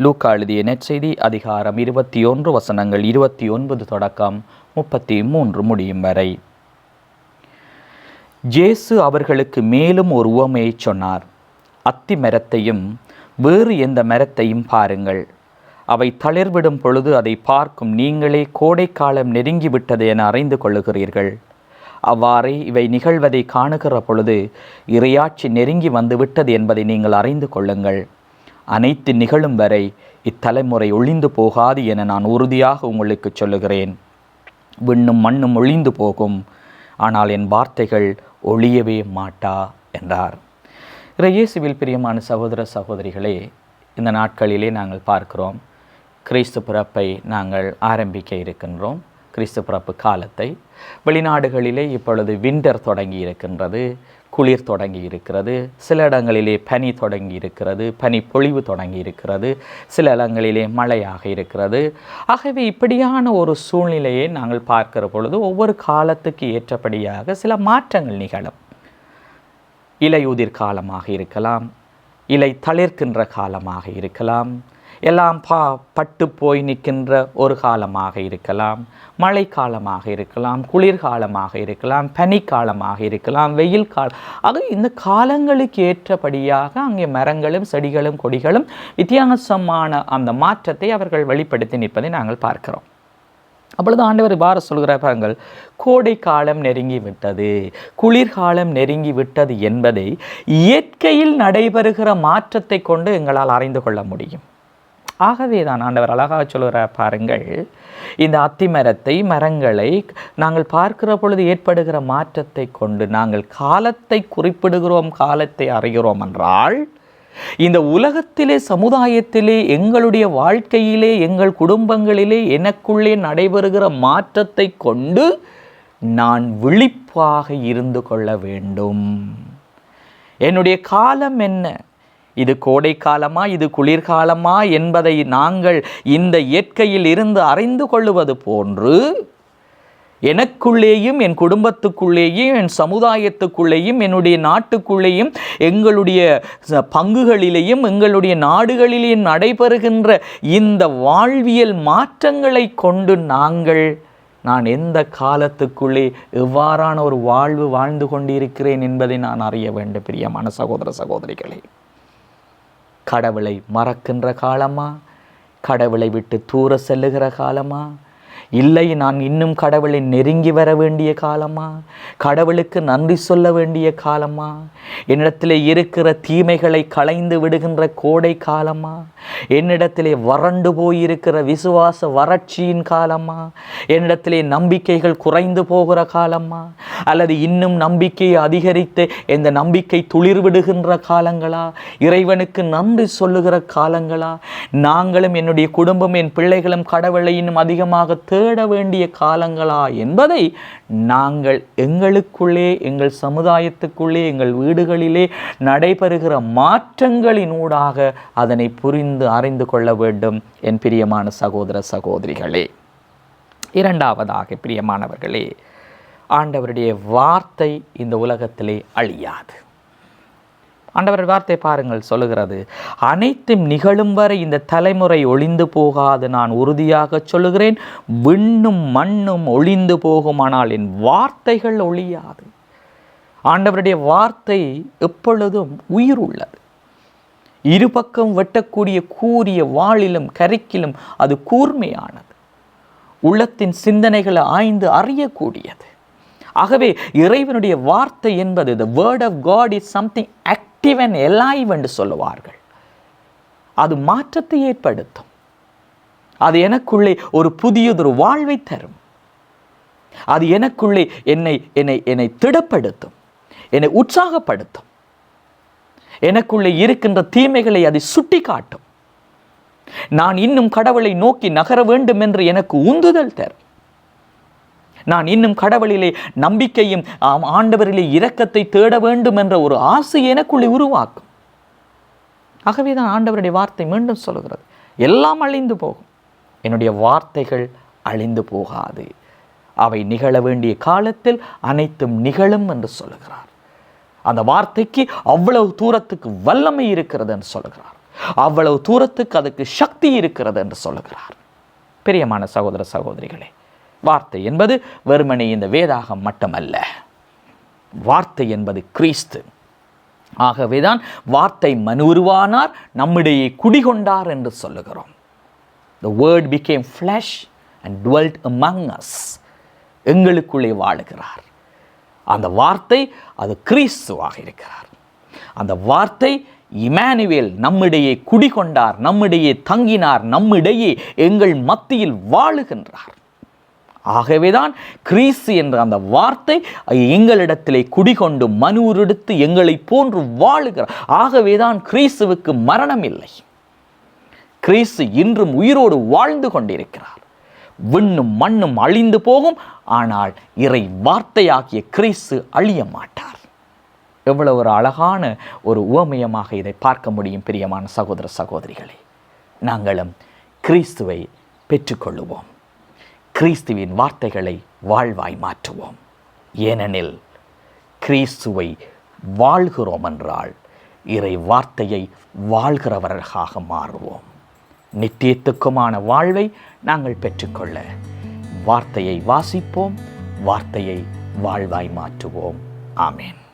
லூக்கா எழுதிய நற்செய்தி அதிகாரம் 21 வசனங்கள் 29 தொடக்கம் 33 முடியும் வரை. இயேசு அவர்களுக்கு மேலும் ஒரு உவமையை சொன்னார். அத்தி மரத்தையும் வேறு எந்த மரத்தையும் பாருங்கள். அவை தளிர்விடும் பொழுது அதை பார்க்கும் நீங்களே கோடைக்காலம் நெருங்கிவிட்டது என அறிந்து கொள்ளுகிறீர்கள். அவ்வாறே இவை நிகழ்வதை காணுகிற பொழுது இறையாட்சி நெருங்கி வந்து விட்டது என்பதை நீங்கள் அறிந்து கொள்ளுங்கள். அனைத்து நிகழும் வரை இத்தலைமுறை ஒழிந்து போகாது என நான் உறுதியாக உங்களுக்கு சொல்லுகிறேன். விண்ணும் மண்ணும் ஒழிந்து போகும், ஆனால் என் வார்த்தைகள் ஒழியவே மாட்டா என்றார். இயேசுவில் பிரியமான சகோதர சகோதரிகளே, இந்த நாட்களிலே நாங்கள் பார்க்கிறோம், கிறிஸ்து பிறப்பை நாங்கள் ஆரம்பிக்க இருக்கின்றோம். கிறிஸ்து பிறப்பு காலத்தை வெளிநாடுகளிலே இப்பொழுது விண்டர் தொடங்கி இருக்கின்றது, குளிர் தொடங்கி இருக்கிறது. சில இடங்களிலே பனி தொடங்கி இருக்கிறது, பனி பொழிவு தொடங்கி இருக்கிறது. சில இடங்களிலே மழையாக இருக்கிறது. ஆகவே இப்படியான ஒரு சூழ்நிலையை நாங்கள் பார்க்கிற பொழுது ஒவ்வொரு காலத்துக்கு ஏற்றபடியாக சில மாற்றங்கள் நிகழும். இலையுதிர் காலமாக இருக்கலாம், இலை தளிர்க்கின்ற காலமாக இருக்கலாம், எல்லாம் பட்டு போய் நிற்கின்ற ஒரு காலமாக இருக்கலாம், மழை காலமாக இருக்கலாம், குளிர்காலமாக இருக்கலாம், பனிக்காலமாக இருக்கலாம், வெயில் காலம். ஆக இந்த காலங்களுக்கு ஏற்றபடியாக அங்கே மரங்களும் செடிகளும் கொடிகளும் வித்தியாசமான அந்த மாற்றத்தை அவர்கள் வெளிப்படுத்தி நிற்பதை நாங்கள் பார்க்கிறோம். அப்பொழுது ஆண்டவர் இவ்வாறு சொல்கிறார், பாருங்கள், கோடை காலம் நெருங்கி விட்டது, குளிர்காலம் நெருங்கி விட்டது என்பதை இயற்கையில் நடைபெறுகிற மாற்றத்தை கொண்டு எங்களால் அறிந்து கொள்ள முடியும். ஆகவே தான் ஆண்டவர் அழகாக சொல்கிறார், பாருங்கள், இந்த அத்தி மரங்களை நாங்கள் பார்க்கிற பொழுது ஏற்படுகிற மாற்றத்தை கொண்டு நாங்கள் காலத்தை குறிப்பிடுகிறோம், காலத்தை அறிகிறோம் என்றால், இந்த உலகத்திலே, சமுதாயத்திலே, எங்களுடைய வாழ்க்கையிலே, எங்கள் குடும்பங்களிலே எனக்குள்ளே நடைபெறுகிற மாற்றத்தை கொண்டு நான் விழிப்பாக இருந்து கொள்ள வேண்டும். என்னுடைய காலம் என்ன, இது கோடை காலமா, இது குளிர்காலமா என்பதை நாங்கள் இந்த இயற்கையில் இருந்து அறிந்து கொள்ளுவது போன்று எனக்குள்ளேயும், என் குடும்பத்துக்குள்ளேயும், என் சமுதாயத்துக்குள்ளேயும், என்னுடைய நாட்டுக்குள்ளேயும், எங்களுடைய பங்குகளிலேயும், எங்களுடைய நாடுகளிலேயும் நடைபெறுகின்ற இந்த வாழ்வியல் மாற்றங்களை கொண்டு நான் எந்த காலத்துக்குள்ளே எவ்வாறான ஒரு வாழ்வு வாழ்ந்து கொண்டிருக்கிறேன் என்பதை நான் அறிய வேண்டும். பிரியமான சகோதர சகோதரிகளே, கடவுளை மறக்கின்ற காலமா, கடவுளை விட்டு தூர செல்லுகிற காலமா, இல்லை நான் இன்னும் கடவுளை நெருங்கி வர வேண்டிய காலமா, கடவுளுக்கு நன்றி சொல்ல வேண்டிய காலமா, என்னிடத்திலே இருக்கிற தீமைகளை களைந்து விடுகின்ற கோடை காலமா, என்னிடத்திலே வறண்டு போயிருக்கிற விசுவாச வறட்சியின் காலமா, என்னிடத்திலே நம்பிக்கைகள் குறைந்து போகிற காலமா, அல்லது இன்னும் நம்பிக்கையை அதிகரித்து இந்த நம்பிக்கை துளிர்விடுகின்ற காலங்களா, இறைவனுக்கு நன்றி சொல்லுகிற காலங்களா, நாங்களும் என்னுடைய குடும்பம், என் பிள்ளைகளும் கடவுளை இன்னும் அதிகமாக தேட வேண்டிய காலங்களா என்பதை நாங்கள் எங்களுக்குள்ளே, எங்கள் சமுதாயத்துக்குள்ளே, எங்கள் வீடுகளிலே நடைபெறுகிற மாற்றங்களினூடாக அதனை புரிந்து அறிந்து கொள்ள வேண்டும். என் பிரியமான சகோதர சகோதரிகளே, இரண்டாவதாக பிரியமானவர்களே, ஆண்டவருடைய வார்த்தை இந்த உலகத்திலே அழியாது. ஆண்டவர் வார்த்தை பாருங்கள், சொல்லுகிறது, அனைத்தும் நிகழும் வரை இந்த தலைமுறை ஒழிந்து போகாது நான் உறுதியாக சொல்லுகிறேன். விண்ணும் மண்ணும் ஒழிந்து போகுமானால் என் வார்த்தைகள் ஒழியாது. ஆண்டவருடைய வார்த்தை எப்பொழுதும் உயிர் உள்ளது. இருபக்கம் வெட்டக்கூடிய கூரிய வாளிலும் கரிக்கிலும் அது கூர்மையானது. உள்ளத்தின் சிந்தனைகளை ஆய்ந்து அறியக்கூடியது. ஆகவே இறைவனுடைய வார்த்தை என்பது, the word of God is something active and alive என்று சொல்லுவார்கள். அது மாற்றத்தை ஏற்படுத்தும். அது எனக்குள்ளே ஒரு புதியதொரு வாழ்வை தரும். அது எனக்குள்ளே என்னை திடப்படுத்தும், என்னை உற்சாகப்படுத்தும். எனக்குள்ளே இருக்கின்ற தீமைகளை அதை சுட்டி காட்டும். நான் இன்னும் கடவுளை நோக்கி நகர வேண்டும் என்று எனக்கு உந்துதல் தரும். நான் இன்னும் கடவுளிலே நம்பிக்கையும் ஆண்டவரிலே இரக்கத்தை தேட வேண்டும் என்ற ஒரு ஆசை எனக்குள்ளே உருவாக்கும். ஆகவே தான் ஆண்டவருடைய வார்த்தை மீண்டும் சொல்கிறது, எல்லாம் அழிந்து போகும், என்னுடைய வார்த்தைகள் அழிந்து போகாது. அவை நிகழ வேண்டிய காலத்தில் அனைத்தும் நிகழும் என்று சொல்லுகிறார். அந்த வார்த்தைக்கு அவ்வளவு தூரத்துக்கு வல்லமை இருக்கிறது என்று சொல்கிறார். அவ்வளவு தூரத்துக்கு அதுக்கு சக்தி இருக்கிறது என்று சொல்லுகிறார். பிரியமான சகோதர சகோதரிகளே, வார்த்தை என்பது வெறுமனே இந்த வேதாகம் மட்டுமல்ல. வார்த்தை என்பது கிறிஸ்து. ஆகவேதான் வார்த்தை மனுருவானார், நம்மிடையே குடிகொண்டார் என்று சொல்லுகிறோம். The word became flesh and dwelt among us. எங்களுக்குள்ளே வாழுகிறார். அந்த வார்த்தை அது கிறிஸ்துவாக இருக்கிறார். அந்த வார்த்தை இமானுவேல், நம்மிடையே குடிகொண்டார், நம்மிடையே தங்கினார், நம்மிடையே எங்கள் மத்தியில் வாழுகின்றார். ஆகவேதான் கிறிஸ்து என்ற அந்த வார்த்தை எங்களிடத்திலே குடிகொண்டு மனுவெடுத்து எங்களை போன்று வாழுகிறார். ஆகவேதான் கிறிஸ்துவுக்கு மரணம் இல்லை. கிறிஸ்து இன்றும் உயிரோடு வாழ்ந்து கொண்டிருக்கிறார். விண்ணும் மண்ணும் அழிந்து போகும், ஆனால் இறை வார்த்தையாகிய கிறிஸ்து அழிய மாட்டார். எவ்வளவு ஒரு அழகான ஒரு உவமயமாக இதை பார்க்க முடியும். பிரியமான சகோதர சகோதரிகளே, நாங்களும் கிறிஸ்துவை பெற்றுக்கொள்ளுவோம். கிறிஸ்துவின் வார்த்தைகளை வாழ்வாய் மாற்றுவோம். ஏனெனில் கிறிஸ்துவை வாழ்கிறோம் என்றால் இறை வார்த்தையை வாழ்கிறவர்களாக மாறுவோம். நித்தியத்துக்குமான வாழ்வை நாங்கள் பெற்றுக்கொள்ள வார்த்தையை வாசிப்போம், வார்த்தையை வாழ்வாய் மாற்றுவோம். ஆமேன்.